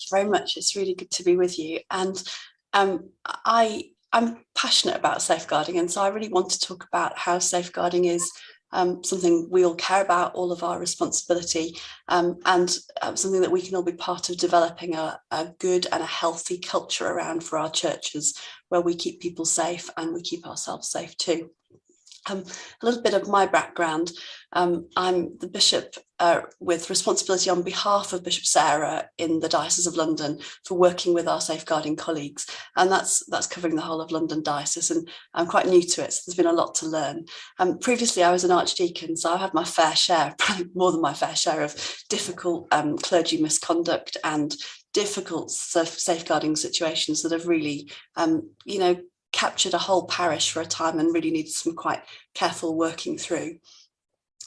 you very much. It's really good to be with you. And I'm passionate about safeguarding, and so I really want to talk about how safeguarding is something we all care about, all of our responsibility, and something that we can all be part of developing a good and a healthy culture around for our churches, where we keep people safe and we keep ourselves safe too. A little bit of my background. I'm the bishop with responsibility on behalf of Bishop Sarah in the Diocese of London for working with our safeguarding colleagues, and that's covering the whole of London Diocese, and I'm quite new to it, so there's been a lot to learn. Previously I was an archdeacon, so I've had my fair share, probably more than my fair share, of difficult clergy misconduct and difficult safeguarding situations that have really captured a whole parish for a time and really needed some quite careful working through.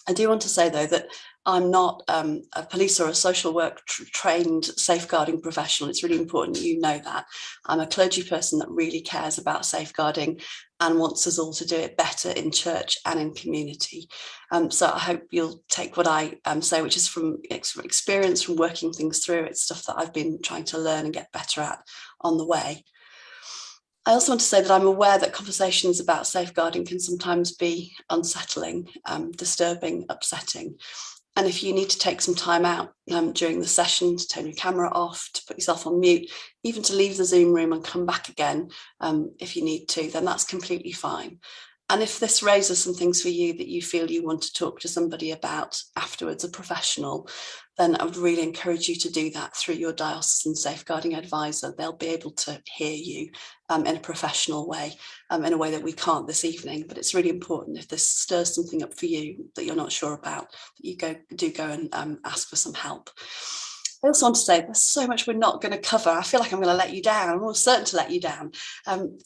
I do want to say, though, that I'm not a police or a social work trained safeguarding professional. It's really important you know that. I'm a clergy person that really cares about safeguarding and wants us all to do it better in church and in community. So I hope you'll take what I say, which is from experience, from working things through. It's stuff that I've been trying to learn and get better at on the way. I also want to say that I'm aware that conversations about safeguarding can sometimes be unsettling, disturbing, upsetting. And if you need to take some time out during the session to turn your camera off, to put yourself on mute, even to leave the Zoom room and come back again if you need to, then that's completely fine. And if this raises some things for you that you feel you want to talk to somebody about afterwards, a professional, then I would really encourage you to do that through your diocesan safeguarding advisor. They'll be able to hear you in a professional way, in a way that we can't this evening. But it's really important, if this stirs something up for you that you're not sure about, that you do go and ask for some help. I also want to say there's so much we're not going to cover. I feel like I'm going to let you down. I'm almost certain to let you down.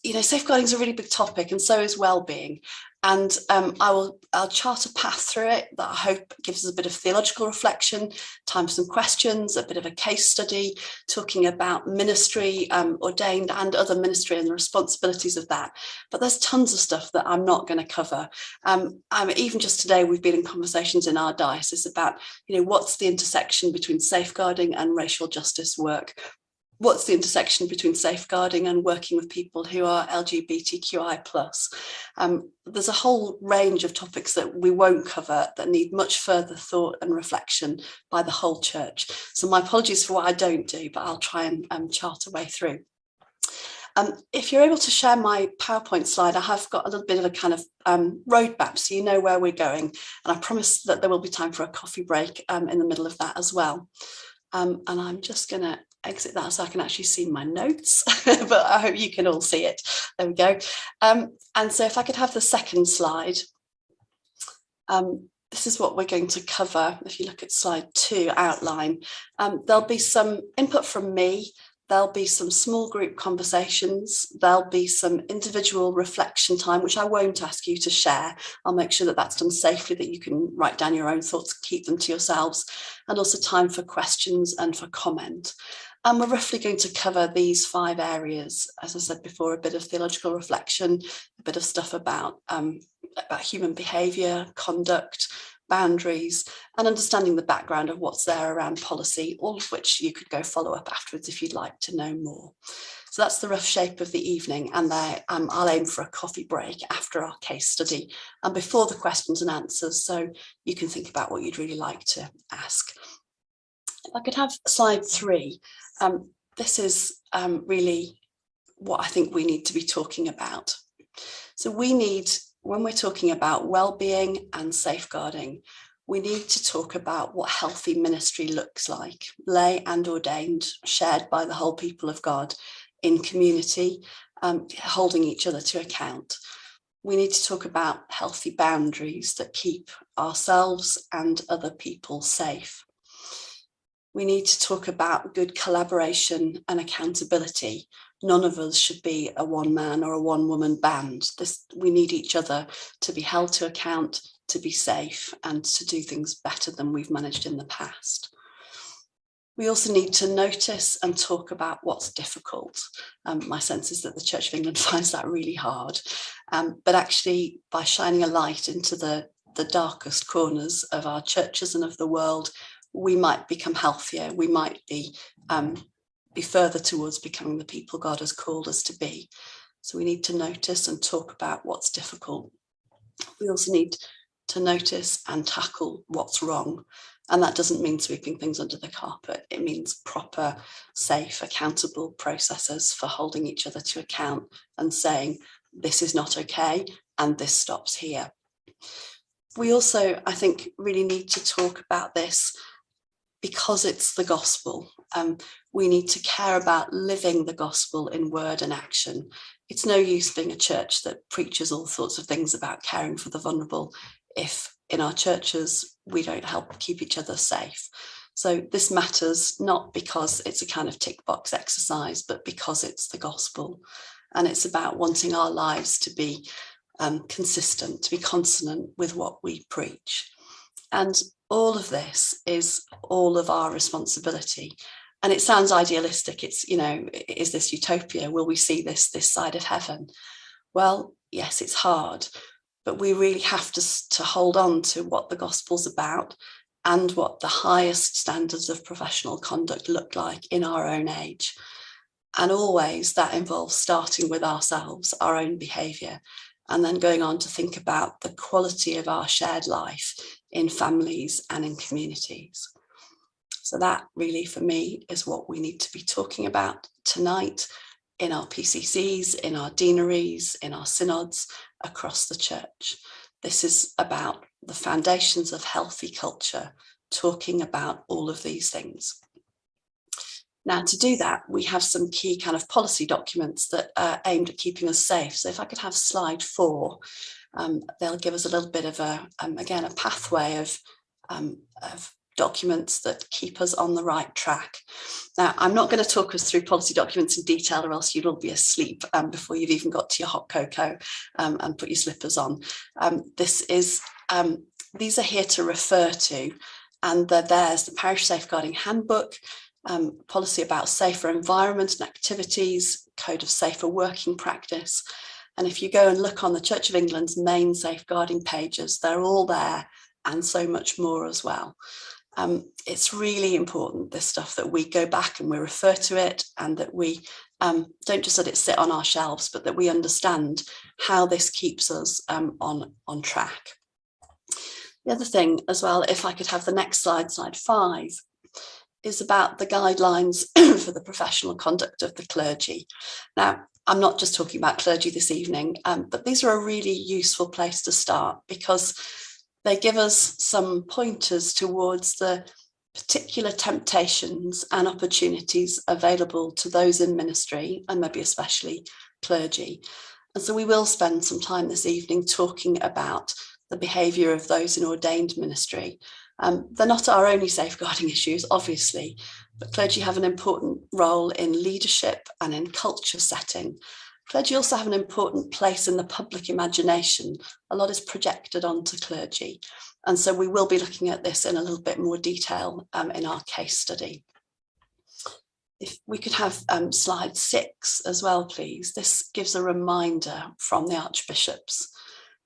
Safeguarding is a really big topic, and so is well-being. And I'll chart a path through it that I hope gives us a bit of theological reflection, time for some questions, a bit of a case study, talking about ministry, ordained and other ministry and the responsibilities of that. But there's tons of stuff that I'm not going to cover. Even just today, we've been in conversations in our diocese about, what's the intersection between safeguarding and racial justice work? What's the intersection between safeguarding and working with people who are LGBTQI+. There's a whole range of topics that we won't cover that need much further thought and reflection by the whole church. So my apologies for what I don't do, but I'll try and chart a way through. If you're able to share my PowerPoint slide, I have got a little bit of a kind of roadmap, so you know where we're going. And I promise that there will be time for a coffee break in the middle of that as well. And I'm just going to exit that so I can actually see my notes, but I hope you can all see it. There we go. And so if I could have the second slide. This is what we're going to cover. If you look at slide 2, outline, there'll be some input from me. There'll be some small group conversations. There'll be some individual reflection time, which I won't ask you to share. I'll make sure that that's done safely, that you can write down your own thoughts, keep them to yourselves, and also time for questions and for comment. And we're roughly going to cover these 5 areas. As I said before, a bit of theological reflection, a bit of stuff about human behaviour, conduct, boundaries, and understanding the background of what's there around policy, all of which you could go follow up afterwards if you'd like to know more. So that's the rough shape of the evening, and I'll aim for a coffee break after our case study and before the questions and answers, so you can think about what you'd really like to ask. If I could have slide 3, this is really what I think we need to be talking about. So when we're talking about well-being and safeguarding, we need to talk about what healthy ministry looks like, lay and ordained, shared by the whole people of God in community, holding each other to account. We need to talk about healthy boundaries that keep ourselves and other people safe. We need to talk about good collaboration and accountability. None of us should be a one-man or a one-woman band. We need each other to be held to account, to be safe, and to do things better than we've managed in the past. We also need to notice and talk about what's difficult. My sense is that the Church of England finds that really hard. But actually, by shining a light into the darkest corners of our churches and of the world, we might become healthier. We might be be further towards becoming the people God has called us to be. So we need to notice and talk about what's difficult. We also need to notice and tackle what's wrong. And that doesn't mean sweeping things under the carpet. It means proper, safe, accountable processes for holding each other to account and saying, this is not okay, and this stops here. We also, I think, really need to talk about this because it's the gospel. We need to care about living the gospel in word and action. It's no use being a church that preaches all sorts of things about caring for the vulnerable if in our churches we don't help keep each other safe. So this matters not because it's a kind of tick box exercise, but because it's the gospel. And it's about wanting our lives to be consistent, to be consonant with what we preach. And all of this is all of our responsibility. And it sounds idealistic. It's, is this utopia? Will we see this side of heaven? Well, yes, it's hard, but we really have to hold on to what the gospel's about and what the highest standards of professional conduct look like in our own age. And always that involves starting with ourselves, our own behaviour, and then going on to think about the quality of our shared life in families and in communities. So that really, for me, is what we need to be talking about tonight in our PCCs, in our deaneries, in our synods, across the church. This is about the foundations of healthy culture, talking about all of these things. Now, to do that, we have some key kind of policy documents that are aimed at keeping us safe. So if I could have slide 4, they'll give us a little bit of again, a pathway of documents that keep us on the right track. Now, I'm not going to talk us through policy documents in detail, or else you'd all be asleep before you've even got to your hot cocoa and put your slippers on. These are here to refer to, and there's the Parish Safeguarding Handbook, policy about safer environment and activities, code of safer working practice. And if you go and look on the Church of England's main safeguarding pages, they're all there, and so much more as well. It's really important, this stuff, that we go back and we refer to it, and that we don't just let it sit on our shelves, but that we understand how this keeps us on track. The other thing as well, if I could have the next slide, slide 5, is about the guidelines for the professional conduct of the clergy. Now, I'm not just talking about clergy this evening, but these are a really useful place to start, because they give us some pointers towards the particular temptations and opportunities available to those in ministry, and maybe especially clergy. And so we will spend some time this evening talking about the behaviour of those in ordained ministry. They're not our only safeguarding issues, obviously, but clergy have an important role in leadership and in culture setting. Clergy also have an important place in the public imagination. A lot is projected onto clergy. And so we will be looking at this in a little bit more detail in our case study. If we could have slide 6 as well, please. This gives a reminder from the archbishops.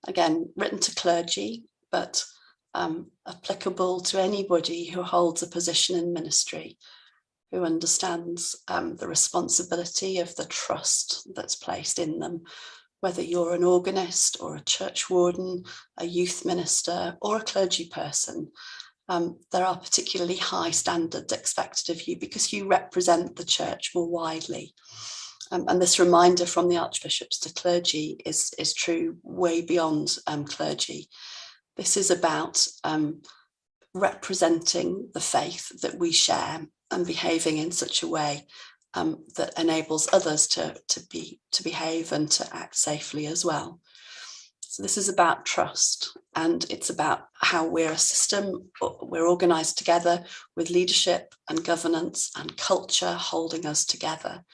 Again, written to clergy, but applicable to anybody who holds a position in ministry, who understands the responsibility of the trust that's placed in them, whether you're an organist or a church warden, a youth minister, or a clergy person. There are particularly high standards expected of you because you represent the church more widely. And this reminder from the archbishops to clergy is true way beyond clergy. This is about representing the faith that we share and behaving in such a way that enables others to behave and to act safely as well. So this is about trust, and it's about how we're a system, we're organised together with leadership and governance and culture holding us together.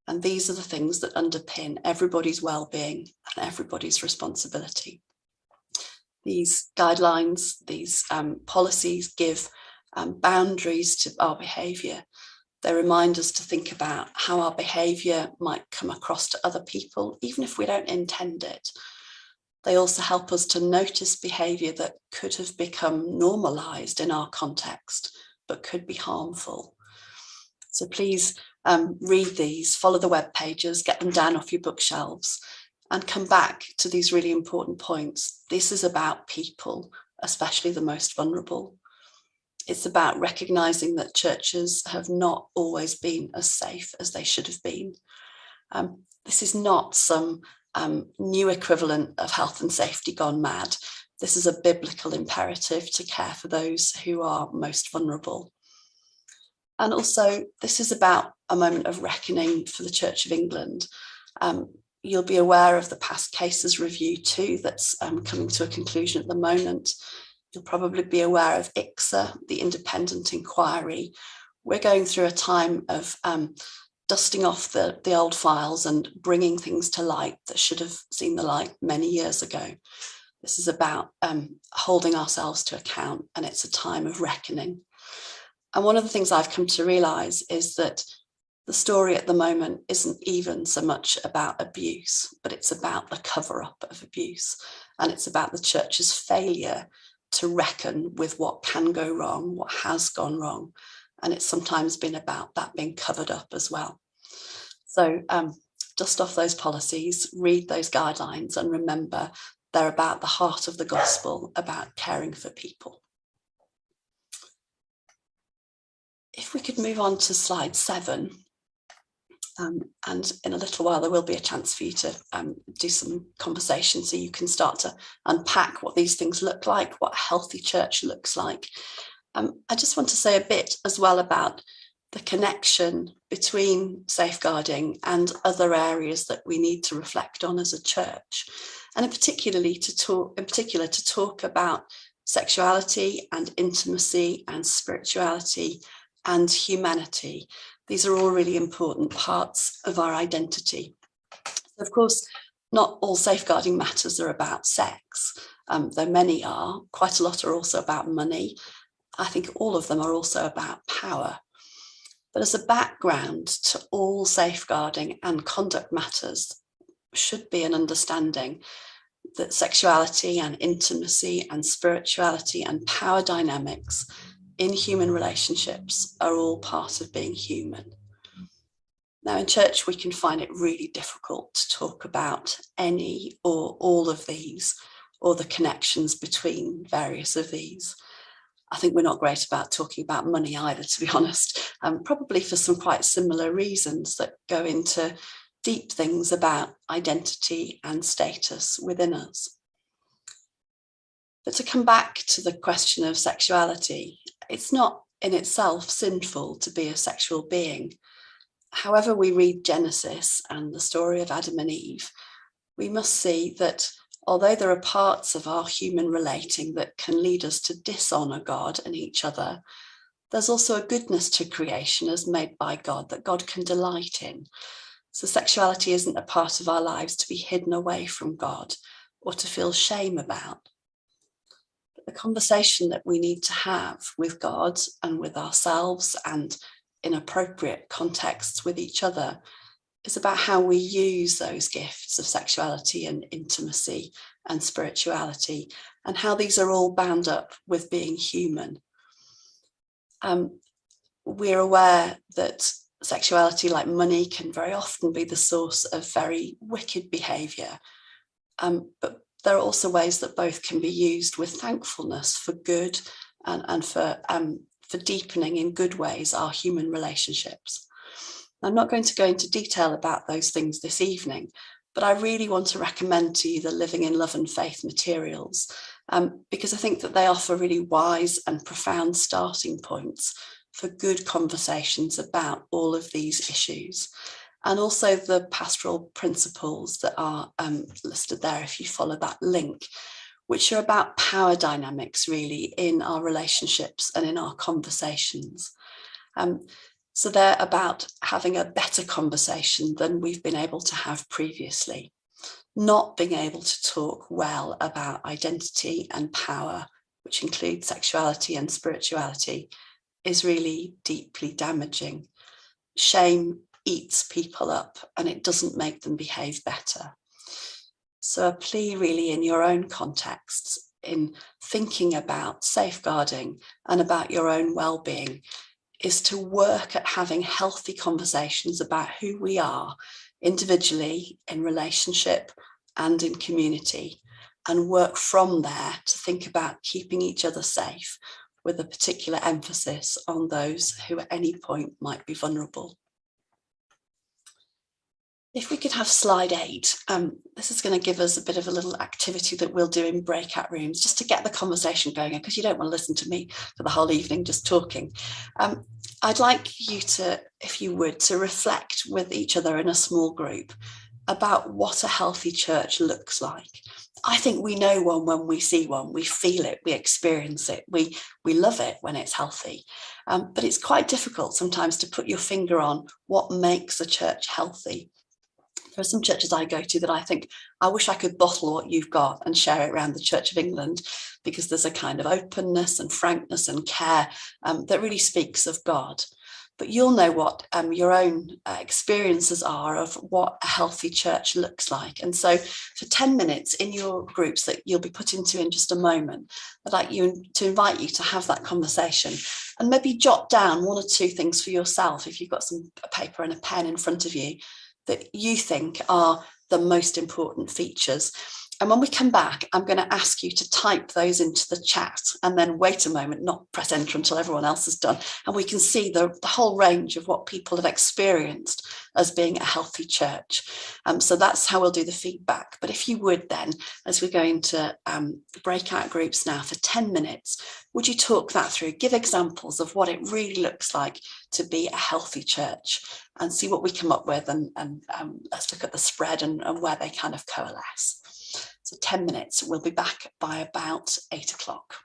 And these are the things that underpin everybody's well-being and everybody's responsibility. These guidelines, these policies give boundaries to our behaviour. They remind us to think about how our behaviour might come across to other people, even if we don't intend it. They also help us to notice behaviour that could have become normalised in our context, but could be harmful. So please read these, follow the web pages, get them down off your bookshelves, and come back to these really important points. This is about people, especially the most vulnerable. It's about recognizing that churches have not always been as safe as they should have been. This is not some new equivalent of health and safety gone mad. This is a biblical imperative to care for those who are most vulnerable. And also, this is about a moment of reckoning for the Church of England. You'll be aware of the past cases review too, that's coming to a conclusion at the moment. You'll probably be aware of ICSA, the independent inquiry. We're going through a time of dusting off the old files and bringing things to light that should have seen the light many years ago. This is about holding ourselves to account, and it's a time of reckoning. And one of the things I've come to realise is that the story at the moment isn't even so much about abuse, but it's about the cover-up of abuse. And it's about the church's failure to reckon with what can go wrong, what has gone wrong. And it's sometimes been about that being covered up as well. So dust off those policies, read those guidelines, and remember they're about the heart of the gospel, about caring for people. If we could move on to slide 7, and in a little while there will be a chance for you to do some conversation so you can start to unpack what these things look like, what a healthy church looks like. I just want to say a bit as well about the connection between safeguarding and other areas that we need to reflect on as a church, and in particular to talk about sexuality and intimacy and spirituality and humanity. These are all really important parts of our identity. Of course, not all safeguarding matters are about sex, though many are. Quite a lot are also about money. I think all of them are also about power. But as a background to all safeguarding and conduct matters should be an understanding that sexuality and intimacy and spirituality and power dynamics in human relationships are all part of being human. Now, in church, we can find it really difficult to talk about any or all of these, or the connections between various of these. I think we're not great about talking about money either, to be honest, probably for some quite similar reasons that go into deep things about identity and status within us. But to come back to the question of sexuality, it's not in itself sinful to be a sexual being. However we read Genesis and the story of Adam and Eve, we must see that although there are parts of our human relating that can lead us to dishonour God and each other, there's also a goodness to creation as made by God that God can delight in. So sexuality isn't a part of our lives to be hidden away from God or to feel shame about. But the conversation that we need to have with God and with ourselves and in appropriate contexts with each other is about how we use those gifts of sexuality and intimacy and spirituality, and how these are all bound up with being human. We're aware that sexuality, like money, can very often be the source of very wicked behaviour, but there are also ways that both can be used with thankfulness for good and for deepening in good ways our human relationships. I'm not going to go into detail about those things this evening, but I really want to recommend to you the Living in Love and Faith materials, because I think that they offer really wise and profound starting points for good conversations about all of these issues, and also the pastoral principles that are listed there if you follow that link, which are about power dynamics really in our relationships and in our conversations. So they're about having a better conversation than we've been able to have previously. Not being able to talk well about identity and power, which includes sexuality and spirituality, is really deeply damaging. Shame eats people up and it doesn't make them behave better. So a plea really in your own contexts, in thinking about safeguarding and about your own well-being, is to work at having healthy conversations about who we are individually, in relationship and in community, and work from there to think about keeping each other safe, with a particular emphasis on those who at any point might be vulnerable. If we could have slide 8, this is going to give us a bit of a little activity that we'll do in breakout rooms, just to get the conversation going, because you don't want to listen to me for the whole evening just talking. I'd like you to, if you would, to reflect with each other in a small group about what a healthy church looks like. I think we know one when we see one, we feel it, we experience it, we love it when it's healthy. But it's quite difficult sometimes to put your finger on what makes a church healthy. There are some churches I go to that I think, I wish I could bottle what you've got and share it around the Church of England, because there's a kind of openness and frankness and care that really speaks of God. But you'll know what your own experiences are of what a healthy church looks like. And so for 10 minutes in your groups that you'll be put into in just a moment, I'd like you to invite you to have that conversation and maybe jot down 1 or 2 things for yourself, if you've got some paper and a pen in front of you, that you think are the most important features. And when we come back, I'm going to ask you to type those into the chat and then wait a moment, not press enter until everyone else is done. And we can see the whole range of what people have experienced as being a healthy church. So that's how we'll do the feedback. But if you would then, as we go into breakout groups now for 10 minutes, would you talk that through? Give examples of what it really looks like to be a healthy church, and see what we come up with, and let's look at the spread and where they kind of coalesce. So 10 minutes, we'll be back by about 8 o'clock.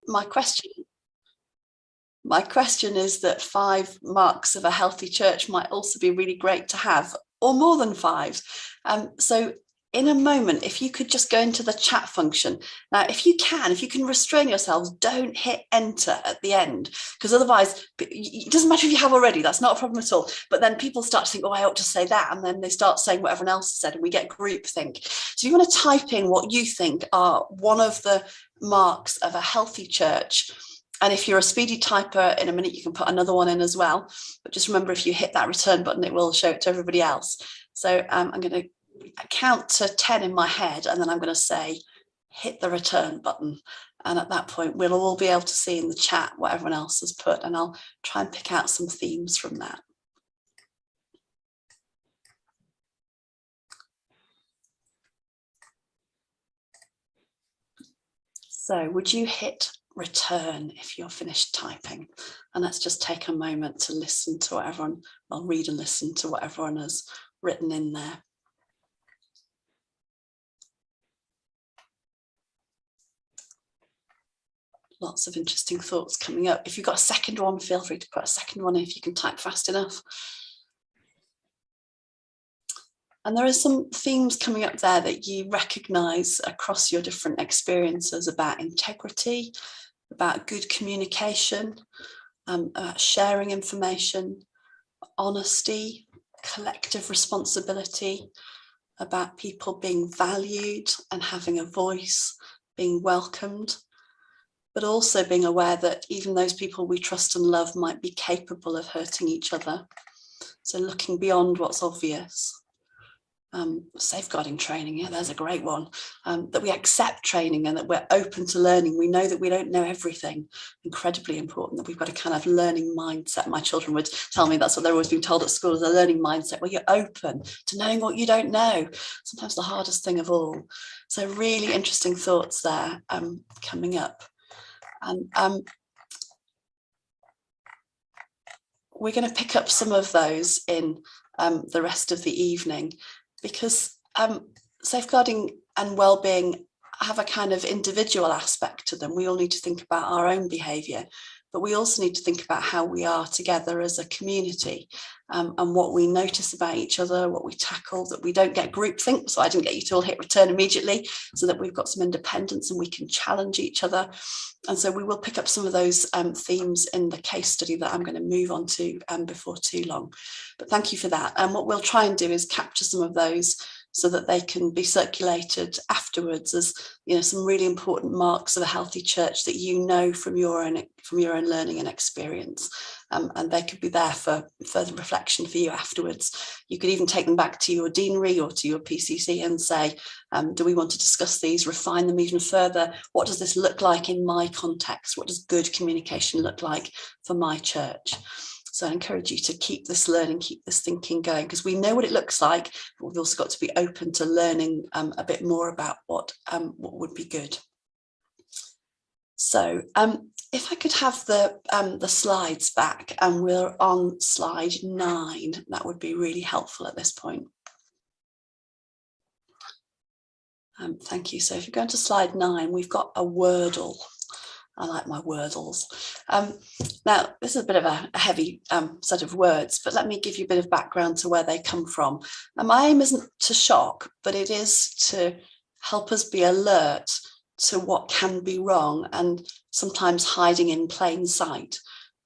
My question is that 5 marks of a healthy church might also be really great to have, or more than 5. So in a moment, if you could just go into the chat function. Now, if you can restrain yourselves, don't hit enter at the end, because otherwise, it doesn't matter if you have already, that's not a problem at all. But then people start to think, oh, I ought to say that. And then they start saying what everyone else has said, and we get groupthink. So you want to type in what you think are one of the marks of a healthy church. And if you're a speedy typer, in a minute, you can put another one in as well. But just remember, if you hit that return button, it will show it to everybody else. So I'm going to count to 10 in my head, and then I'm going to say, hit the return button. And at that point, we'll all be able to see in the chat what everyone else has put. And I'll try and pick out some themes from that. So would you hit return if you're finished typing? And let's just take a moment to listen to what everyone, I'll read and listen to what everyone has written in there. Lots of interesting thoughts coming up. If you've got a second one, feel free to put a second one in if you can type fast enough. And there are some themes coming up there that you recognise across your different experiences about integrity, about good communication, about sharing information, honesty, collective responsibility, about people being valued and having a voice, being welcomed, but also being aware that even those people we trust and love might be capable of hurting each other. So looking beyond what's obvious. Safeguarding training, yeah, there's a great one. That we accept training and that we're open to learning. We know that we don't know everything. Incredibly important that we've got a kind of learning mindset. My children would tell me that's what they're always being told at school, is a learning mindset where you're open to knowing what you don't know. Sometimes the hardest thing of all. So really interesting thoughts there coming up. And we're going to pick up some of those in the rest of the evening, because safeguarding and well-being have a kind of individual aspect to them. We all need to think about our own behaviour, but we also need to think about how we are together as a community, and what we notice about each other, what we tackle, that we don't get groupthink. So I didn't get you to all hit return immediately, so that we've got some independence and we can challenge each other. And so we will pick up some of those themes in the case study that I'm going to move on to before too long. But thank you for that. And what we'll try and do is capture some of those so that they can be circulated afterwards as, you know, some really important marks of a healthy church that you know from your own learning and experience. And they could be there for further reflection for you afterwards. You could even take them back to your deanery or to your PCC and say, do we want to discuss these, refine them even further? What does this look like in my context? What does good communication look like for my church? So I encourage you to keep this learning, keep this thinking going, because we know what it looks like, but we've also got to be open to learning a bit more about what would be good. So if I could have the slides back, and we're on slide 9, that would be really helpful at this point. Thank you. So if you go into slide 9, we've got a Wordle. I like my Wordles. Now, this is a bit of a heavy set of words, but let me give you a bit of background to where they come from. And my aim isn't to shock, but it is to help us be alert to what can be wrong and sometimes hiding in plain sight.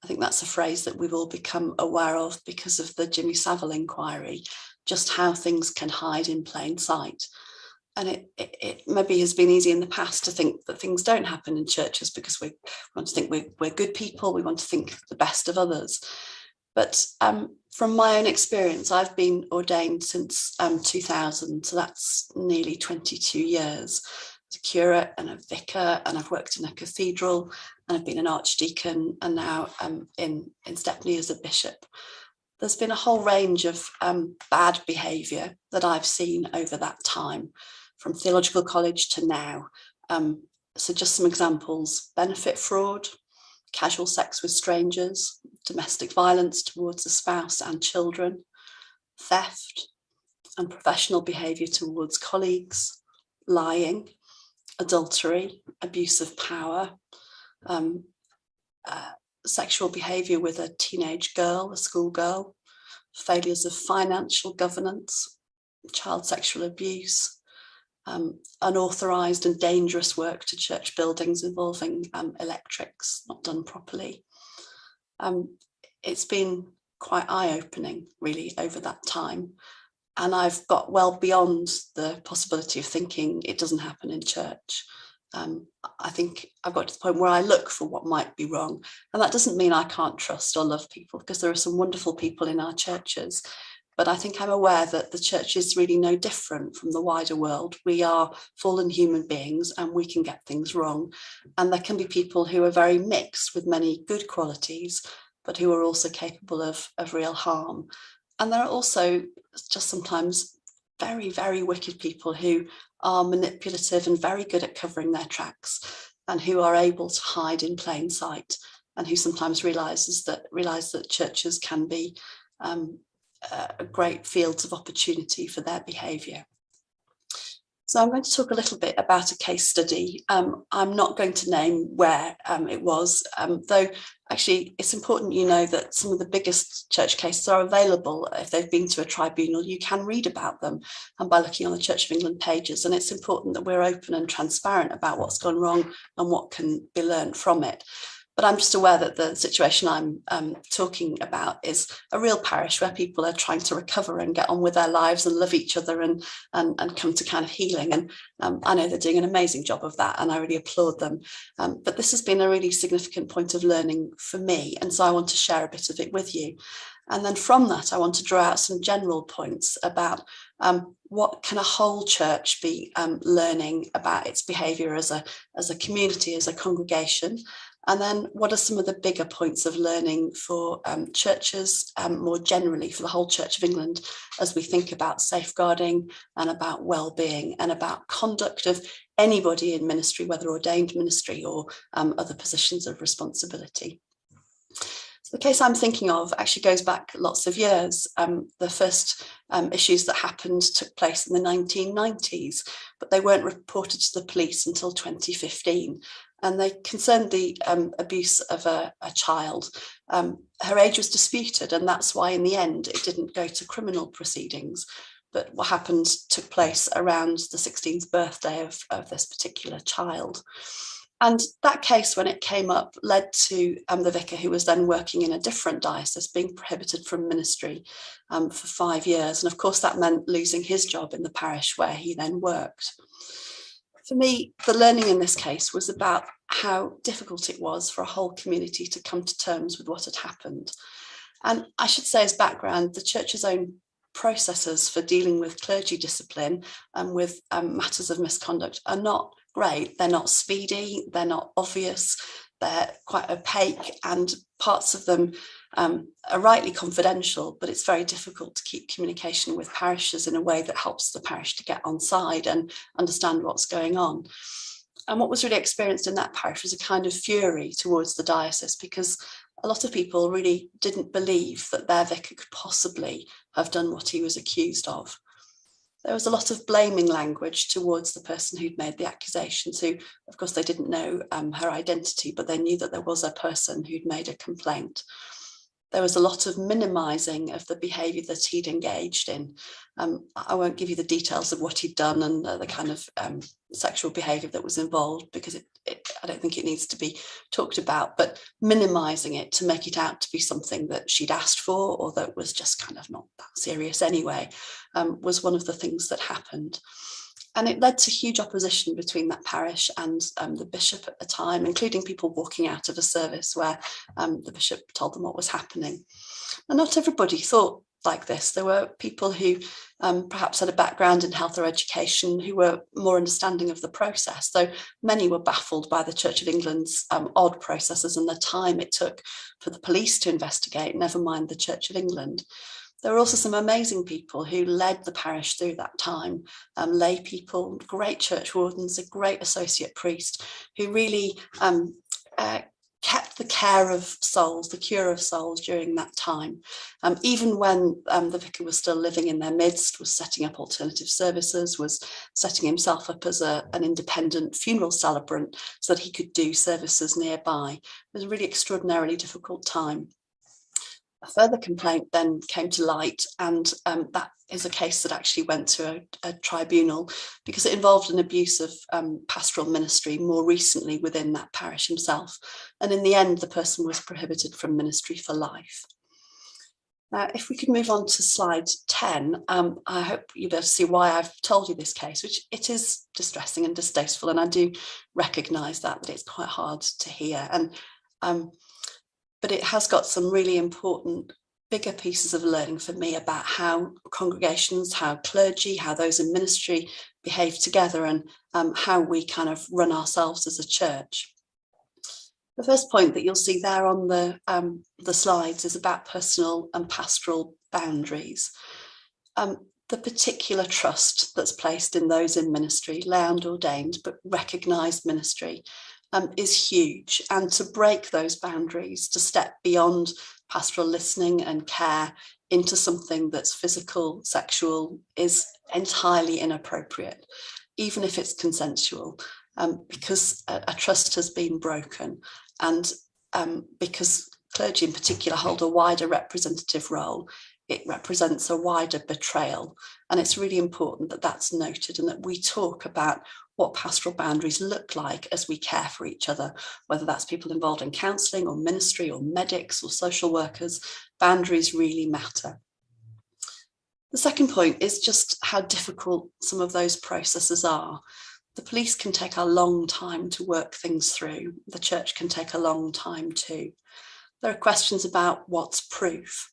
I think that's a phrase that we've all become aware of because of the Jimmy Savile inquiry, just how things can hide in plain sight. And it maybe has been easy in the past to think that things don't happen in churches because we want to think we're good people, we want to think the best of others. But from my own experience, I've been ordained since 2000, so that's nearly 22 years. As a curate and a vicar, and I've worked in a cathedral, and I've been an archdeacon, and now in Stepney as a bishop. There's been a whole range of bad behaviour that I've seen over that time, from theological college to now. So just some examples: benefit fraud, casual sex with strangers, domestic violence towards a spouse and children, theft, unprofessional behaviour towards colleagues, lying, adultery, abuse of power, sexual behaviour with a teenage girl, a schoolgirl, failures of financial governance, child sexual abuse, unauthorised and dangerous work to church buildings involving electrics not done properly. It's been quite eye-opening, really, over that time. And I've got well beyond the possibility of thinking it doesn't happen in church. I think I've got to the point where I look for what might be wrong. And that doesn't mean I can't trust or love people, because there are some wonderful people in our churches. But I think I'm aware that the church is really no different from the wider world. We are fallen human beings and we can get things wrong. And there can be people who are very mixed with many good qualities, but who are also capable of real harm. And there are also just sometimes very, very wicked people who are manipulative and very good at covering their tracks, and who are able to hide in plain sight, and who sometimes realize that churches can be great fields of opportunity for their behaviour. So I'm going to talk a little bit about a case study. I'm not going to name where it was, though actually it's important you know that some of the biggest church cases are available. If they've been to a tribunal, you can read about them by looking on the Church of England pages, and it's important that we're open and transparent about what's gone wrong and what can be learned from it. But I'm just aware that the situation I'm talking about is a real parish where people are trying to recover and get on with their lives and love each other and come to kind of healing. And I know they're doing an amazing job of that, and I really applaud them. But this has been a really significant point of learning for me. And so I want to share a bit of it with you. And then from that, I want to draw out some general points about what can a whole church be learning about its behaviour as a community, as a congregation. And then what are some of the bigger points of learning for churches more generally, for the whole Church of England, as we think about safeguarding and about well-being and about conduct of anybody in ministry, whether ordained ministry or other positions of responsibility. So the case I'm thinking of actually goes back lots of years. The first issues that happened took place in the 1990s, but they weren't reported to the police until 2015. and they concerned the abuse of a child. Her age was disputed, and that's why in the end it didn't go to criminal proceedings. But what happened took place around the 16th birthday of this particular child. And that case, when it came up, led to the vicar, who was then working in a different diocese, being prohibited from ministry for 5 years. And of course, that meant losing his job in the parish where he then worked. For me, the learning in this case was about how difficult it was for a whole community to come to terms with what had happened. And I should say, as background, the Church's own processes for dealing with clergy discipline and with matters of misconduct are not great. They're not speedy, they're not obvious, they're quite opaque, and parts of them are rightly confidential, but it's very difficult to keep communication with parishes in a way that helps the parish to get on side and understand what's going on. And what was really experienced in that parish was a kind of fury towards the diocese, because a lot of people really didn't believe that their vicar could possibly have done what he was accused of. There was a lot of blaming language towards the person who'd made the accusations, who, of course, they didn't know her identity, but they knew that there was a person who'd made a complaint. There was a lot of minimising of the behaviour that he'd engaged in. I won't give you the details of what he'd done and the kind of sexual behaviour that was involved, because I don't think it needs to be talked about, but minimising it to make it out to be something that she'd asked for, or that was just kind of not that serious anyway, was one of the things that happened. And it led to huge opposition between that parish and the bishop at the time, including people walking out of a service where the bishop told them what was happening. And not everybody thought like this. There were people who perhaps had a background in health or education who were more understanding of the process, though many were baffled by the Church of England's odd processes and the time it took for the police to investigate, never mind the Church of England. There were also some amazing people who led the parish through that time, lay people, great church wardens, a great associate priest, who really kept the care of souls, the cure of souls during that time. Even when the vicar was still living in their midst, was setting up alternative services, was setting himself up as an independent funeral celebrant so that he could do services nearby. It was a really extraordinarily difficult time. A further complaint then came to light, and that is a case that actually went to a tribunal, because it involved an abuse of pastoral ministry more recently within that parish himself. And in the end, the person was prohibited from ministry for life. Now, if we could move on to slide 10, I hope you'll be able to see why I've told you this case, which it is distressing and distasteful, and I do recognise that it's quite hard to hear. But it has got some really important, bigger pieces of learning for me about how congregations, how clergy, how those in ministry behave together, and how we kind of run ourselves as a church. The first point that you'll see there on the slides is about personal and pastoral boundaries. The particular trust that's placed in those in ministry, lay and ordained, but recognised ministry, is huge. And to break those boundaries, to step beyond pastoral listening and care into something that's physical, sexual, is entirely inappropriate, even if it's consensual, because a trust has been broken, and because clergy in particular hold a wider representative role. It represents a wider betrayal, and it's really important that that's noted, and that we talk about what pastoral boundaries look like as we care for each other, whether that's people involved in counselling or ministry or medics or social workers. Boundaries really matter. The second point is just how difficult some of those processes are. The police can take a long time to work things through. The church can take a long time too. There are questions about what's proof.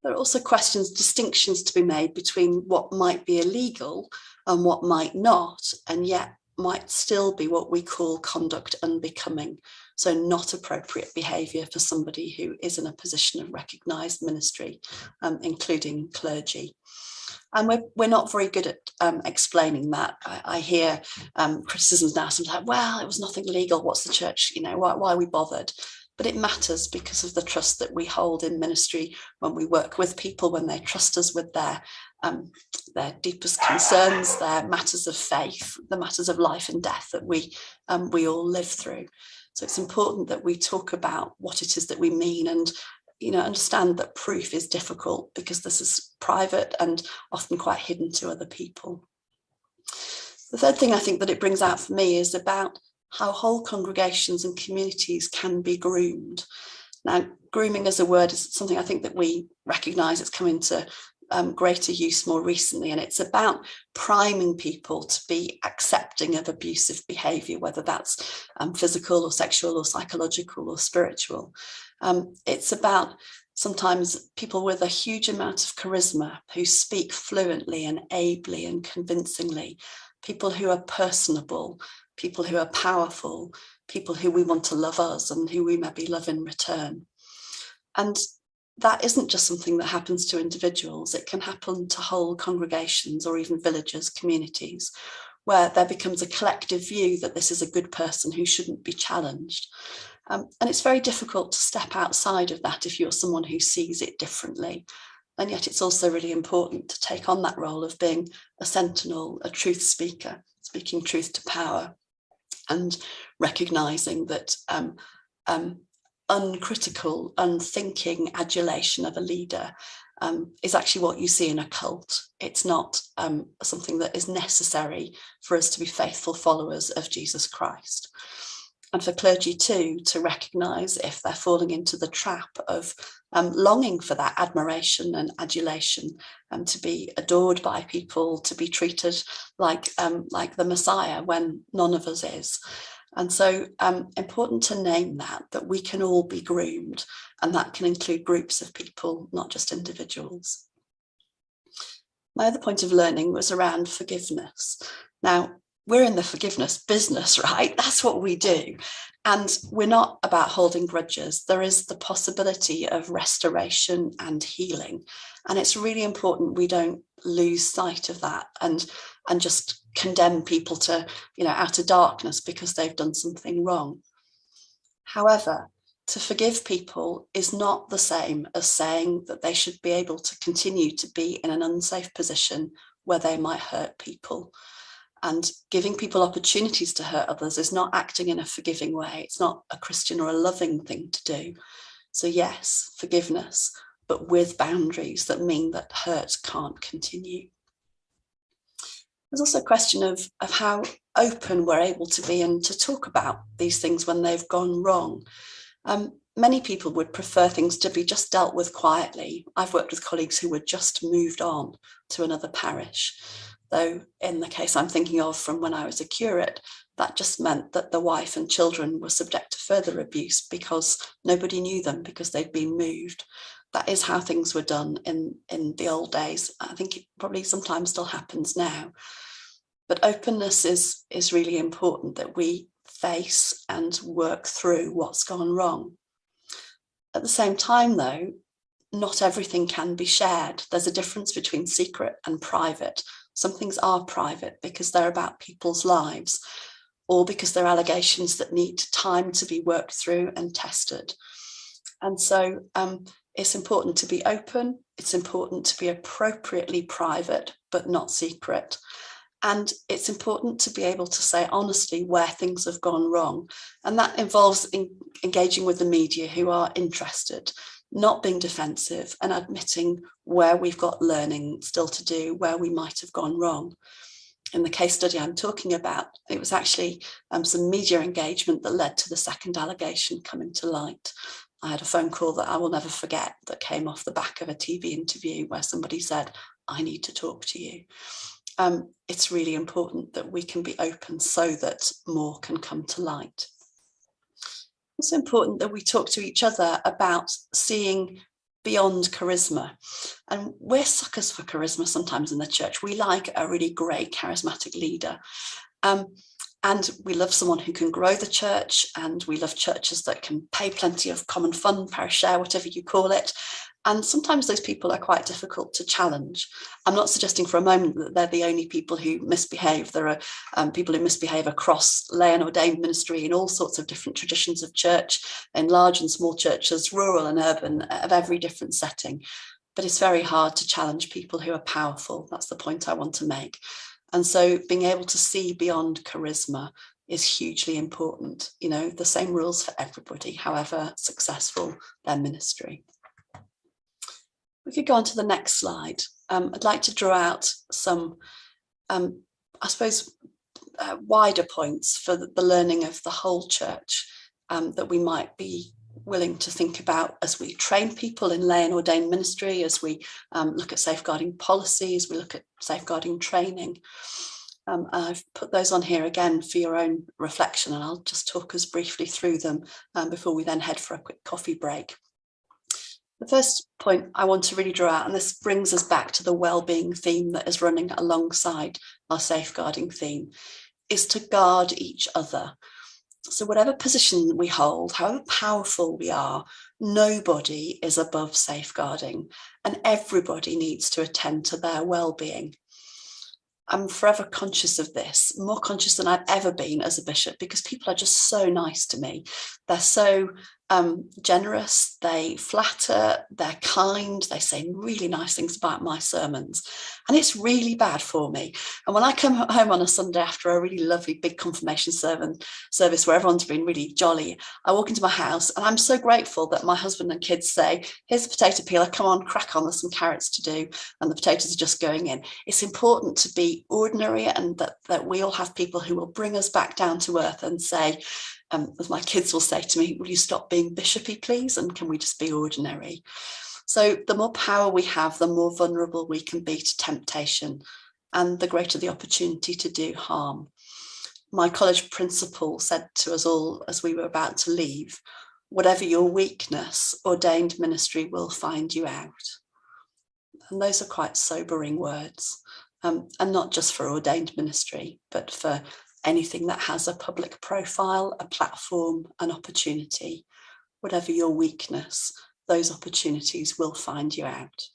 There are also questions, distinctions to be made between what might be illegal and what might not, and yet might still be what we call conduct unbecoming, so not appropriate behaviour for somebody who is in a position of recognised ministry, including clergy. And we're not very good at explaining that. I hear criticisms now, sometimes like, well, it was nothing illegal, what's the church, why are we bothered? But it matters because of the trust that we hold in ministry when we work with people, when they trust us with their their deepest concerns, their matters of faith, the matters of life and death that we all live through. So it's important that we talk about what it is that we mean, and understand that proof is difficult because this is private and often quite hidden to other people. The third thing I think that it brings out for me is about how whole congregations and communities can be groomed. Now, grooming as a word is something I think that we recognise it's come into greater use more recently, and it's about priming people to be accepting of abusive behaviour, whether that's physical or sexual or psychological or spiritual. It's about sometimes people with a huge amount of charisma who speak fluently and ably and convincingly, people who are personable, people who are powerful, people who we want to love us and who we maybe love in return. And that isn't just something that happens to individuals. It can happen to whole congregations or even villages, communities, where there becomes a collective view that this is a good person who shouldn't be challenged. And it's very difficult to step outside of that if you're someone who sees it differently. And yet it's also really important to take on that role of being a sentinel, a truth speaker, speaking truth to power, and recognising that uncritical, unthinking adulation of a leader is actually what you see in a cult. It's not something that is necessary for us to be faithful followers of Jesus Christ. And for clergy too, to recognise if they're falling into the trap of longing for that admiration and adulation, and to be adored by people, to be treated like the Messiah when none of us is. And so important to name that we can all be groomed, and that can include groups of people, not just individuals. My other point of learning was around forgiveness. Now, we're in the forgiveness business, right? That's what we do. And we're not about holding grudges. There is the possibility of restoration and healing. And it's really important we don't lose sight of that and just condemn people to, outer darkness because they've done something wrong. However, to forgive people is not the same as saying that they should be able to continue to be in an unsafe position where they might hurt people. And giving people opportunities to hurt others is not acting in a forgiving way. It's not a Christian or a loving thing to do. So yes, forgiveness, but with boundaries that mean that hurt can't continue. There's also a question of how open we're able to be and to talk about these things when they've gone wrong. Many people would prefer things to be just dealt with quietly. I've worked with colleagues who were just moved on to another parish. Though in the case I'm thinking of from when I was a curate, that just meant that the wife and children were subject to further abuse because nobody knew them because they'd been moved. That is how things were done in the old days. I think it probably sometimes still happens now. But openness is really important, that we face and work through what's gone wrong. At the same time, though, not everything can be shared. There's a difference between secret and private. Some things are private because they're about people's lives, or because they're allegations that need time to be worked through and tested. And so it's important to be open. It's important to be appropriately private, but not secret. And it's important to be able to say honestly where things have gone wrong. And that involves engaging with the media who are interested, not being defensive, and admitting where we've got learning still to do, where we might have gone wrong. In the case study I'm talking about, it was actually some media engagement that led to the second allegation coming to light. I had a phone call that I will never forget that came off the back of a TV interview where somebody said, "I need to talk to you." It's really important that we can be open so that more can come to light. It's important that we talk to each other about seeing beyond charisma. And we're suckers for charisma sometimes in the church. We like a really great charismatic leader. And we love someone who can grow the church, and we love churches that can pay plenty of common fund, parish share, whatever you call it. And sometimes those people are quite difficult to challenge. I'm not suggesting for a moment that they're the only people who misbehave. There are people who misbehave across lay and ordained ministry in all sorts of different traditions of church, in large and small churches, rural and urban, of every different setting. but it's very hard to challenge people who are powerful. That's the point I want to make. And so being able to see beyond charisma is hugely important. You know, the same rules for everybody, however successful their ministry. We could go on to the next slide. I'd like to draw out some, I suppose, wider points for the learning of the whole church that we might be willing to think about as we train people in lay and ordained ministry, as we look at safeguarding policies, we look at safeguarding training. I've put those on here again for your own reflection, and I'll just talk us briefly through them before we then head for a quick coffee break. The first point I want to really draw out, and this brings us back to the well-being theme that is running alongside our safeguarding theme, is to guard each other. So whatever position we hold, however powerful we are, nobody is above safeguarding, and everybody needs to attend to their well-being. I'm forever conscious of this, more conscious than I've ever been as a bishop, because people are just so nice to me. They're so generous, they flatter, they're kind, they say really nice things about my sermons. And it's really bad for me. And when I come home on a Sunday after a really lovely big confirmation service where everyone's been really jolly, I walk into my house and I'm so grateful that my husband and kids say, here's the potato peeler, come on, crack on, there's some carrots to do, and the potatoes are just going in. It's important to be ordinary, and that we all have people who will bring us back down to earth and say, as my kids will say to me, will you stop being bishopy, please? And can we just be ordinary? So the more power we have, the more vulnerable we can be to temptation, and the greater the opportunity to do harm. My college principal said to us all as we were about to leave, whatever your weakness, ordained ministry will find you out. And those are quite sobering words, and not just for ordained ministry, but for anything that has a public profile, a platform, an opportunity. Whatever your weakness, those opportunities will find you out.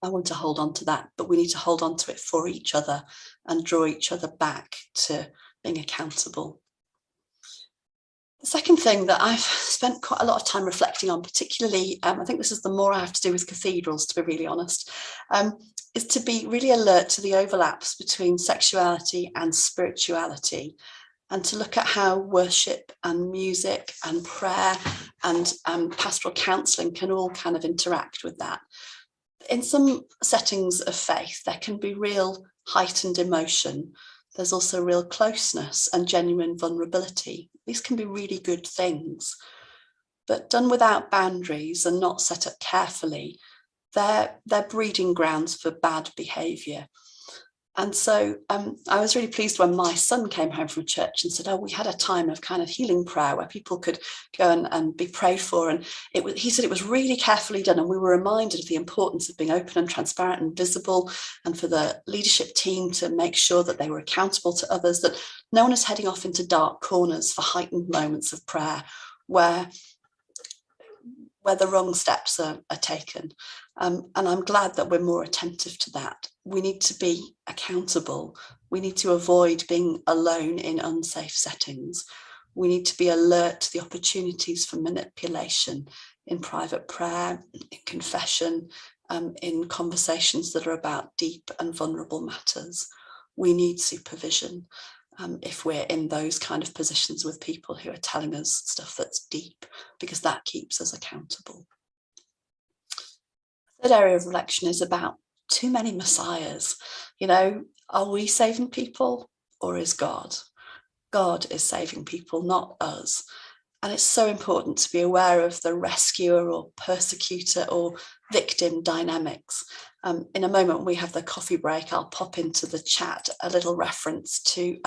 I want to hold on to that, but we need to hold on to it for each other and draw each other back to being accountable. The second thing that I've spent quite a lot of time reflecting on, particularly, I think this is the more I have to do with cathedrals, to be really honest, is to be really alert to the overlaps between sexuality and spirituality, and to look at how worship and music and prayer and pastoral counselling can all kind of interact with that. In some settings of faith, there can be real heightened emotion. There's also real closeness and genuine vulnerability. These can be really good things, but done without boundaries and not set up carefully, they're breeding grounds for bad behaviour. And so I was really pleased when my son came home from church and said, oh, we had a time of kind of healing prayer where people could go and be prayed for. And he said it was really carefully done. And we were reminded of the importance of being open and transparent and visible, and for the leadership team to make sure that they were accountable to others, that no one is heading off into dark corners for heightened moments of prayer where the wrong steps are taken. And I'm glad that we're more attentive to that. We need to be accountable. We need to avoid being alone in unsafe settings. We need to be alert to the opportunities for manipulation in private prayer, in confession, in conversations that are about deep and vulnerable matters. We need supervision if we're in those kind of positions with people who are telling us stuff that's deep, because that keeps us accountable. The third area of reflection is about too many messiahs. You know, are we saving people, or is God? God is saving people, not us. And it's so important to be aware of the rescuer or persecutor or victim dynamics. In a moment, we have the coffee break. I'll pop into the chat a little reference to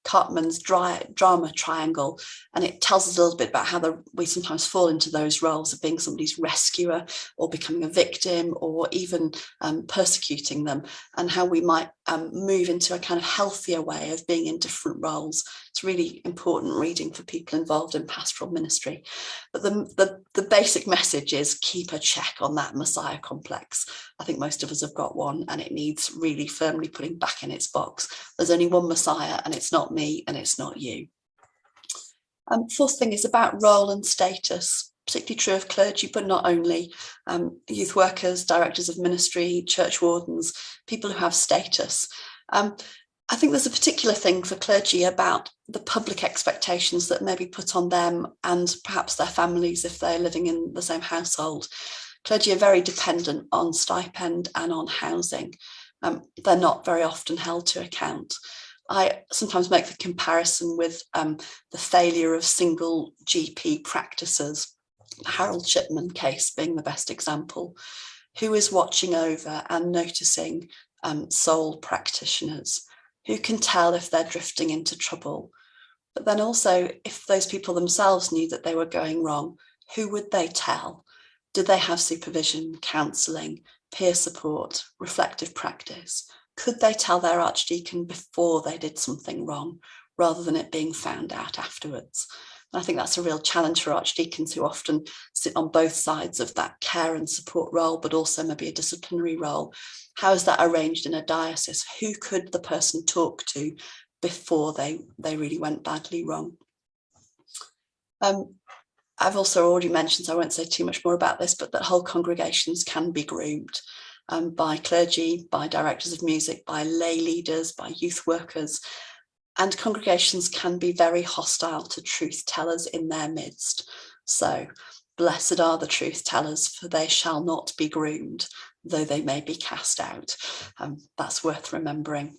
Cartman's drama triangle, and it tells us a little bit about how we sometimes fall into those roles of being somebody's rescuer, or becoming a victim, or even persecuting them, and how we might move into a kind of healthier way of being in different roles. It's really important reading for people involved in pastoral ministry. But the basic message is keep a check on that Messiah complex. I think most of us have got one, and it needs really firmly putting back in its box. There's only one Messiah, and it's not me and it's not you. Fourth thing is about role and status. particularly true of clergy, but not only, youth workers, directors of ministry, church wardens, people who have status. I think there's a particular thing for clergy about the public expectations that may be put on them and perhaps their families if they're living in the same household. Clergy are very dependent on stipend and on housing. They're not very often held to account. I sometimes make the comparison with the failure of single GP practices, the Harold Shipman case being the best example. Who is watching over and noticing sole practitioners? Who can tell if they're drifting into trouble? But then also, if those people themselves knew that they were going wrong, who would they tell? Did they have supervision, counselling, peer support, reflective practice? Could they tell their archdeacon before they did something wrong, rather than it being found out afterwards? And I think that's a real challenge for archdeacons, who often sit on both sides of that care and support role, but also maybe a disciplinary role. How is that arranged in a diocese? Who could the person talk to before they really went badly wrong? I've also already mentioned, so I won't say too much more about this, but that whole congregations can be groomed by clergy, by directors of music, by lay leaders, by youth workers. And congregations can be very hostile to truth tellers in their midst. So, blessed are the truth tellers, for they shall not be groomed, though they may be cast out. That's worth remembering.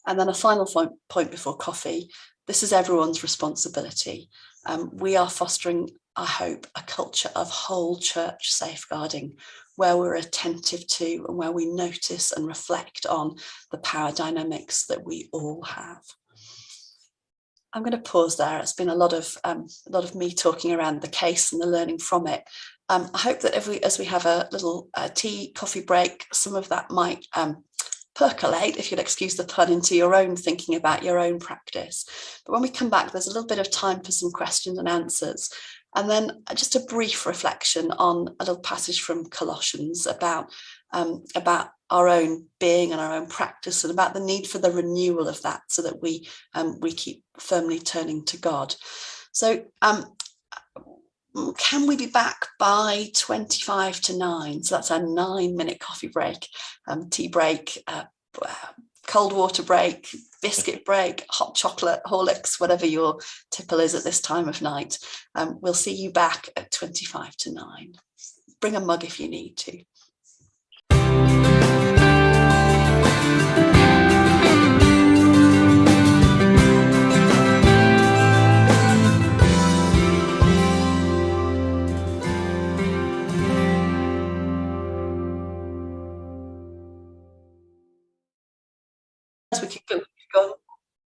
And then a final point before coffee. This is everyone's responsibility. We are fostering, I hope, a culture of whole church safeguarding, where we're attentive to and where we notice and reflect on the power dynamics that we all have. I'm going to pause there. It's been a lot of me talking around the case and the learning from it. I hope that as we have a little tea, coffee break, some of that might percolate, if you'll excuse the pun, into your own thinking about your own practice. But when we come back, there's a little bit of time for some questions and answers. And then just a brief reflection on a little passage from Colossians about our own being and our own practice, and about the need for the renewal of that, so that we keep firmly turning to God. So can we be back by 25 to 9? So that's a 9-minute coffee break, tea break, cold water break, biscuit break, hot chocolate, Horlicks, whatever your tipple is at this time of night. We'll see you back at 25 to 9. Bring a mug if you need to.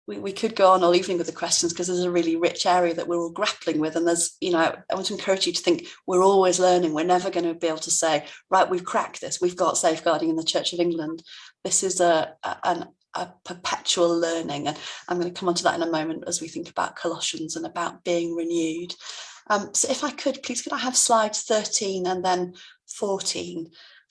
We could go on all evening with the questions, because there's a really rich area that we're all grappling with. And there's, I want to encourage you to think we're always learning. We're never going to be able to say, right, we've cracked this. We've got safeguarding in the Church of England. This is a perpetual learning. And I'm going to come on to that in a moment as we think about Colossians and about being renewed. So if I could, please, could I have slides 13 and then 14?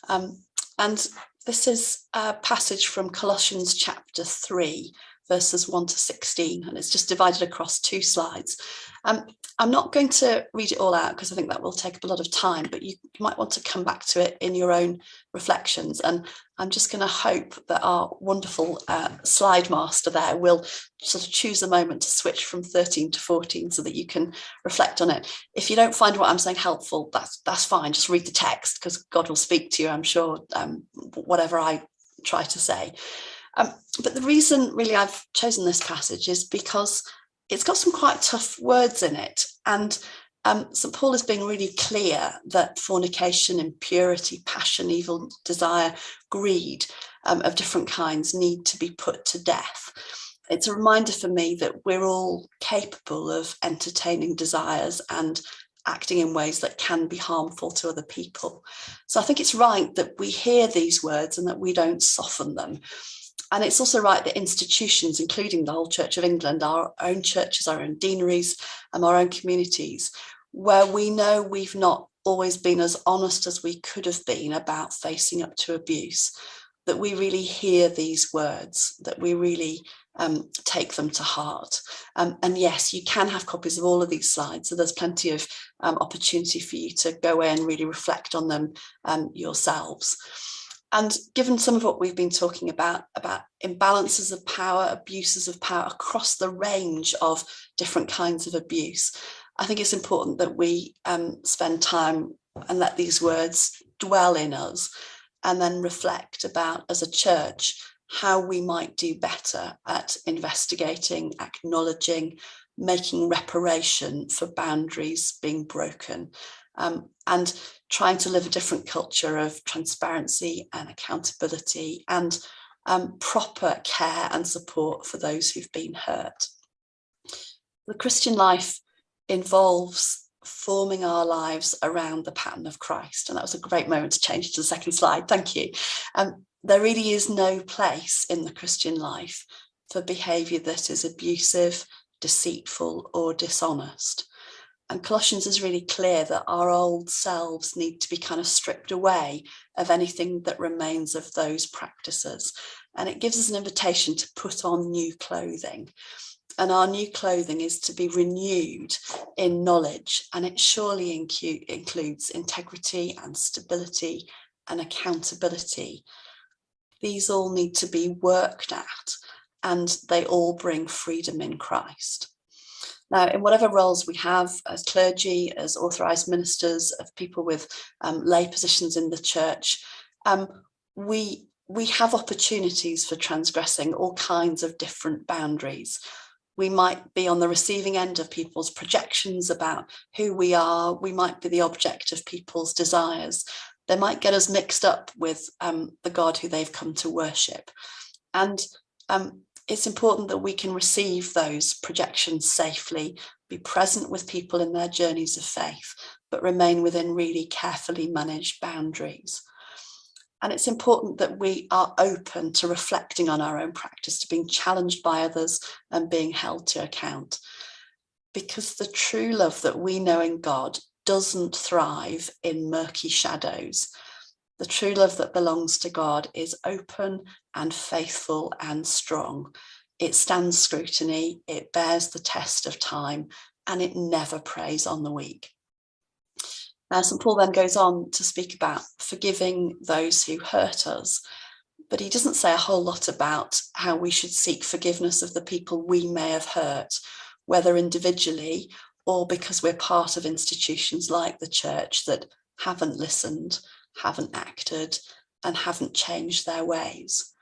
And this is a passage from Colossians chapter 3, verses 1 to 16, and it's just divided across 2 slides. I'm not going to read it all out, because I think that will take up a lot of time, but you might want to come back to it in your own reflections. And I'm just going to hope that our wonderful slide master there will sort of choose a moment to switch from 13 to 14 so that you can reflect on it. If you don't find what I'm saying helpful, that's fine. Just read the text, because God will speak to you, I'm sure, whatever I try to say. But the reason really I've chosen this passage is because it's got some quite tough words in it. And St. Paul is being really clear that fornication, impurity, passion, evil desire, greed of different kinds need to be put to death. It's a reminder for me that we're all capable of entertaining desires and acting in ways that can be harmful to other people. So I think it's right that we hear these words and that we don't soften them. And it's also right that institutions, including the whole Church of England, our own churches, our own deaneries, and our own communities, where we know we've not always been as honest as we could have been about facing up to abuse, that we really hear these words, that we really take them to heart. And yes, you can have copies of all of these slides, so there's plenty of opportunity for you to go in and really reflect on them yourselves. And given some of what we've been talking about imbalances of power, abuses of power across the range of different kinds of abuse, I think it's important that we spend time and let these words dwell in us, and then reflect about, as a church, how we might do better at investigating, acknowledging, making reparation for boundaries being broken, and trying to live a different culture of transparency and accountability and proper care and support for those who've been hurt. The Christian life involves forming our lives around the pattern of Christ. And that was a great moment to change to the second slide. Thank you. There really is no place in the Christian life for behaviour that is abusive, deceitful, or dishonest. And Colossians is really clear that our old selves need to be kind of stripped away of anything that remains of those practices. And it gives us an invitation to put on new clothing. And our new clothing is to be renewed in knowledge, and it surely includes integrity and stability and accountability. These all need to be worked at, and they all bring freedom in Christ. Now, in whatever roles we have as clergy, as authorised ministers, of people with lay positions in the church, we have opportunities for transgressing all kinds of different boundaries. We might be on the receiving end of people's projections about who we are. We might be the object of people's desires. They might get us mixed up with the God who they've come to worship. And it's important that we can receive those projections safely, be present with people in their journeys of faith, but remain within really carefully managed boundaries. And it's important that we are open to reflecting on our own practice, to being challenged by others and being held to account. Because the true love that we know in God doesn't thrive in murky shadows. The true love that belongs to God is open and faithful and strong. It stands scrutiny, it bears the test of time, and it never preys on the weak. Now, St. Paul then goes on to speak about forgiving those who hurt us, but he doesn't say a whole lot about how we should seek forgiveness of the people we may have hurt, whether individually or because we're part of institutions like the church that haven't listened, haven't acted, and haven't changed their ways.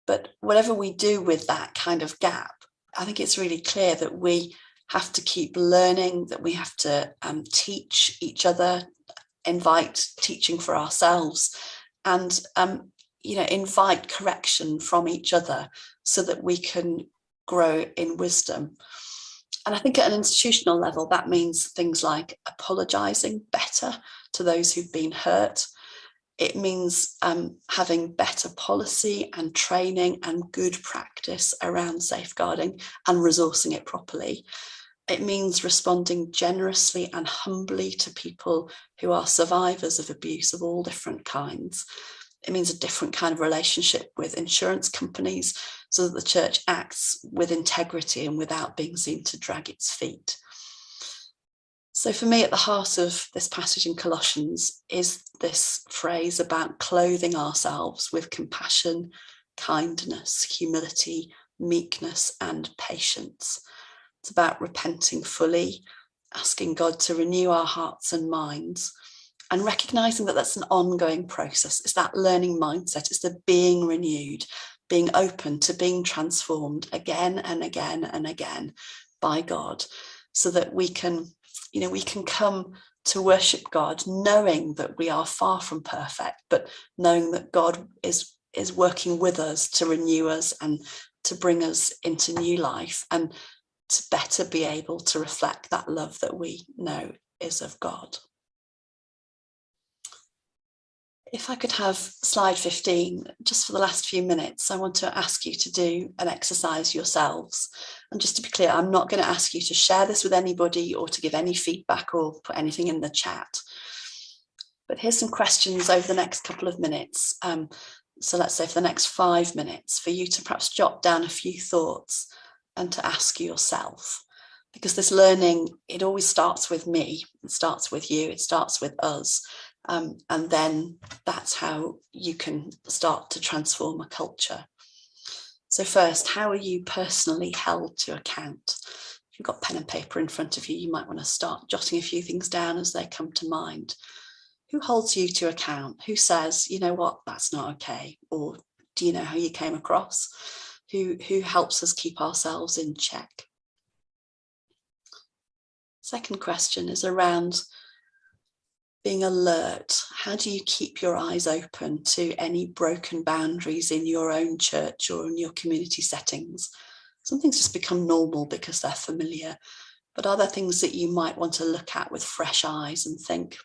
But whatever we do with that kind of gap, I think it's really clear that we have to keep learning, that we have to teach each other, invite teaching for ourselves, and invite correction from each other so that we can grow in wisdom. And I think at an institutional level, that means things like apologising better to those who've been hurt. It means having better policy and training and good practice around safeguarding and resourcing it properly. It means responding generously and humbly to people who are survivors of abuse of all different kinds. It means a different kind of relationship with insurance companies so that the church acts with integrity and without being seen to drag its feet. So for me, at the heart of this passage in Colossians is this phrase about clothing ourselves with compassion, kindness, humility, meekness, and patience. It's about repenting fully, asking God to renew our hearts and minds, and recognizing that that's an ongoing process. It's that learning mindset. It's the being renewed, being open to being transformed again and again and again by God, so that we can come to worship God knowing that we are far from perfect, but knowing that God is working with us to renew us and to bring us into new life, and to better be able to reflect that love that we know is of God. If I could have slide 15, just for the last few minutes, I want to ask you to do an exercise yourselves. And just to be clear, I'm not going to ask you to share this with anybody or to give any feedback or put anything in the chat. But here's some questions over the next couple of minutes So let's say for the next 5 minutes, for you to perhaps jot down a few thoughts and to ask yourself, because this learning, it always starts with me, it starts with you, it starts with us. And then that's how you can start to transform a culture. So first, how are you personally held to account? If you've got pen and paper in front of you, you might want to start jotting a few things down as they come to mind. Who holds you to account? Who says, you know what, that's not okay? Or do you know how you came across? Who helps us keep ourselves in check? Second question is around being alert. How do you keep your eyes open to any broken boundaries in your own church or in your community settings? Some things just become normal because they're familiar, but are there things that you might want to look at with fresh eyes and think,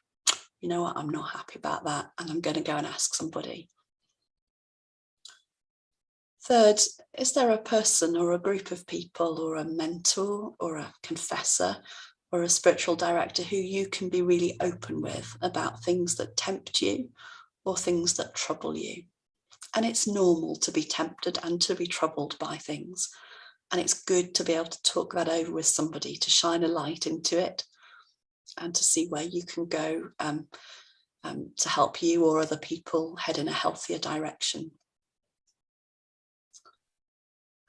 you know what, I'm not happy about that, and I'm going to go and ask somebody? Third, is there a person or a group of people or a mentor or a confessor or a spiritual director who you can be really open with about things that tempt you or things that trouble you? And it's normal to be tempted and to be troubled by things. And it's good to be able to talk that over with somebody, to shine a light into it and to see where you can go to help you or other people head in a healthier direction.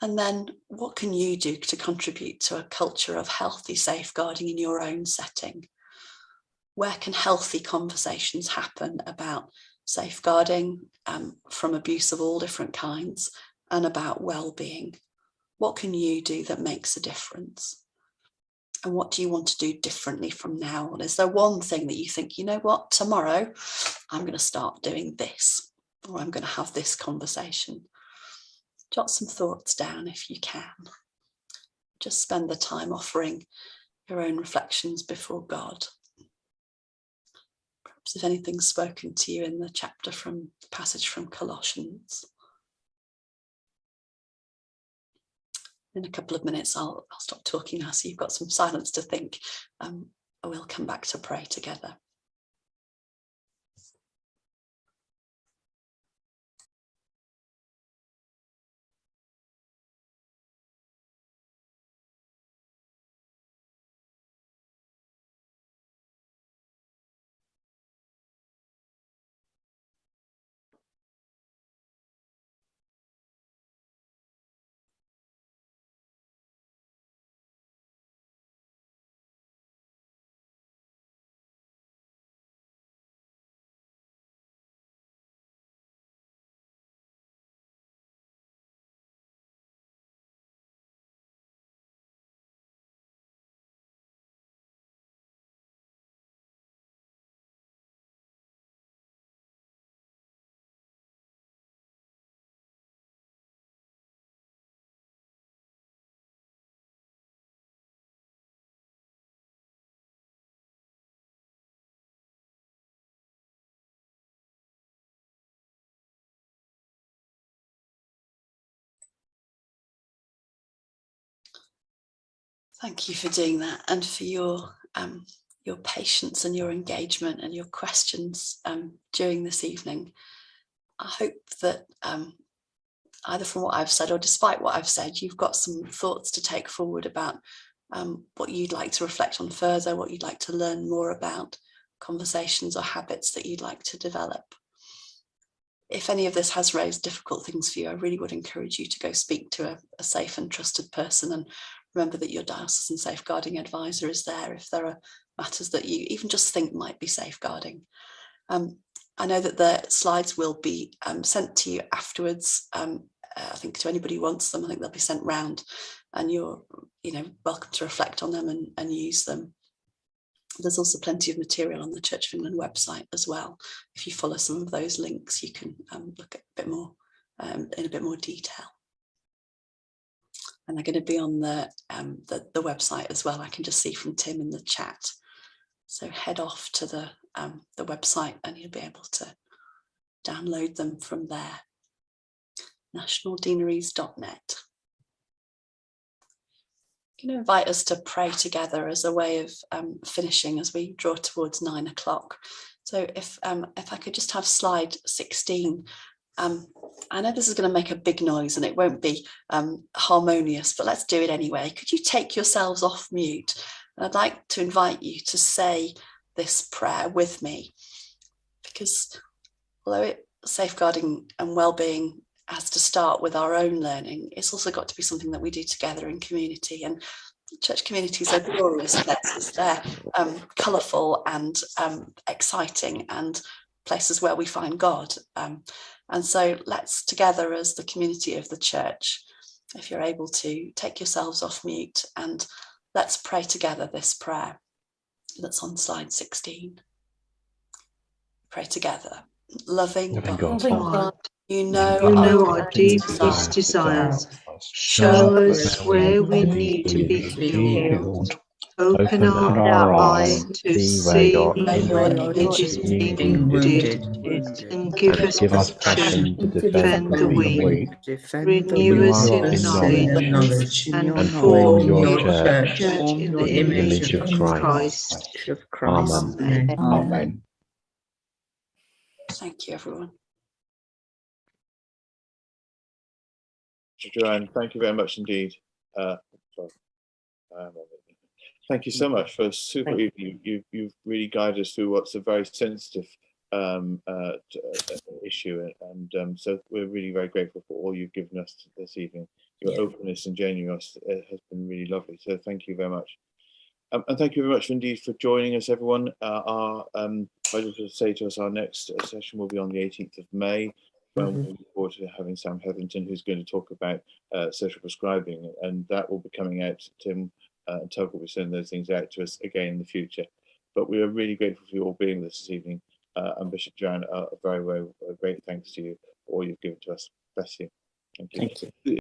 And then what can you do to contribute to a culture of healthy safeguarding in your own setting? Where can healthy conversations happen about safeguarding from abuse of all different kinds and about well-being? What can you do that makes a difference? And what do you want to do differently from now on? Is there one thing that you think, you know what, tomorrow I'm going to start doing this, or I'm going to have this conversation? Jot some thoughts down if you can. Just spend the time offering your own reflections before God. Perhaps if anything's spoken to you in the chapter from the passage from Colossians. In a couple of minutes, I'll stop talking now, so you've got some silence to think. We'll come back to pray together. Thank you for doing that, and for your patience and your engagement and your questions during this evening. I hope that either from what I've said or despite what I've said, you've got some thoughts to take forward about what you'd like to reflect on further, what you'd like to learn more about, conversations or habits that you'd like to develop. If any of this has raised difficult things for you, I really would encourage you to go speak to a safe and trusted person, and remember that your diocesan safeguarding advisor is there if there are matters that you even just think might be safeguarding. I know that the slides will be sent to you afterwards. I think to anybody who wants them, I think they'll be sent round, and you're welcome to reflect on them and use them. There's also plenty of material on the Church of England website as well. If you follow some of those links, you can look at a bit more in a bit more detail. And they're going to be on the website as well. I can just see from Tim in the chat. So head off to the website and you'll be able to download them from there. nationaldeaneries.net. I'm going to invite us to pray together as a way of finishing as we draw towards 9 o'clock. So if I could just have slide 16 I know this is going to make a big noise and it won't be harmonious, but let's do it anyway. Could you take yourselves off mute? And I'd like to invite you to say this prayer with me, because although safeguarding and well-being has to start with our own learning, it's also got to be something that we do together in community. And church communities are glorious places. They're colourful and exciting, and places where we find God. And so let's together, as the community of the church, if you're able to, take yourselves off mute and let's pray together this prayer that's on slide 16. Pray together. Loving God, you know our deepest desires. Show us where we need to be healed. Open our eyes to see where your image is being wounded, and give us passion to defend the weak. Renew us in knowledge and form your church in the image of Christ. Amen. Amen. Thank you, everyone. Joanne, thank you very much indeed. Thank you so much for super. You've really guided us through what's a very sensitive issue, and so we're really very grateful for all you've given us this evening. Your openness and genuineness has been really lovely. So thank you very much. And thank you very much indeed for joining us, everyone. I just want to say to us, our next session will be on the 18th of May. We look forward to having Sam Hetherington, who's going to talk about social prescribing, and that will be coming out. Tim and Tug will be sending those things out to us again in the future. But we are really grateful for you all being with us this evening. And Bishop Joanne, a very great thanks to you for all you've given to us. Bless you. Thank you. Thank you.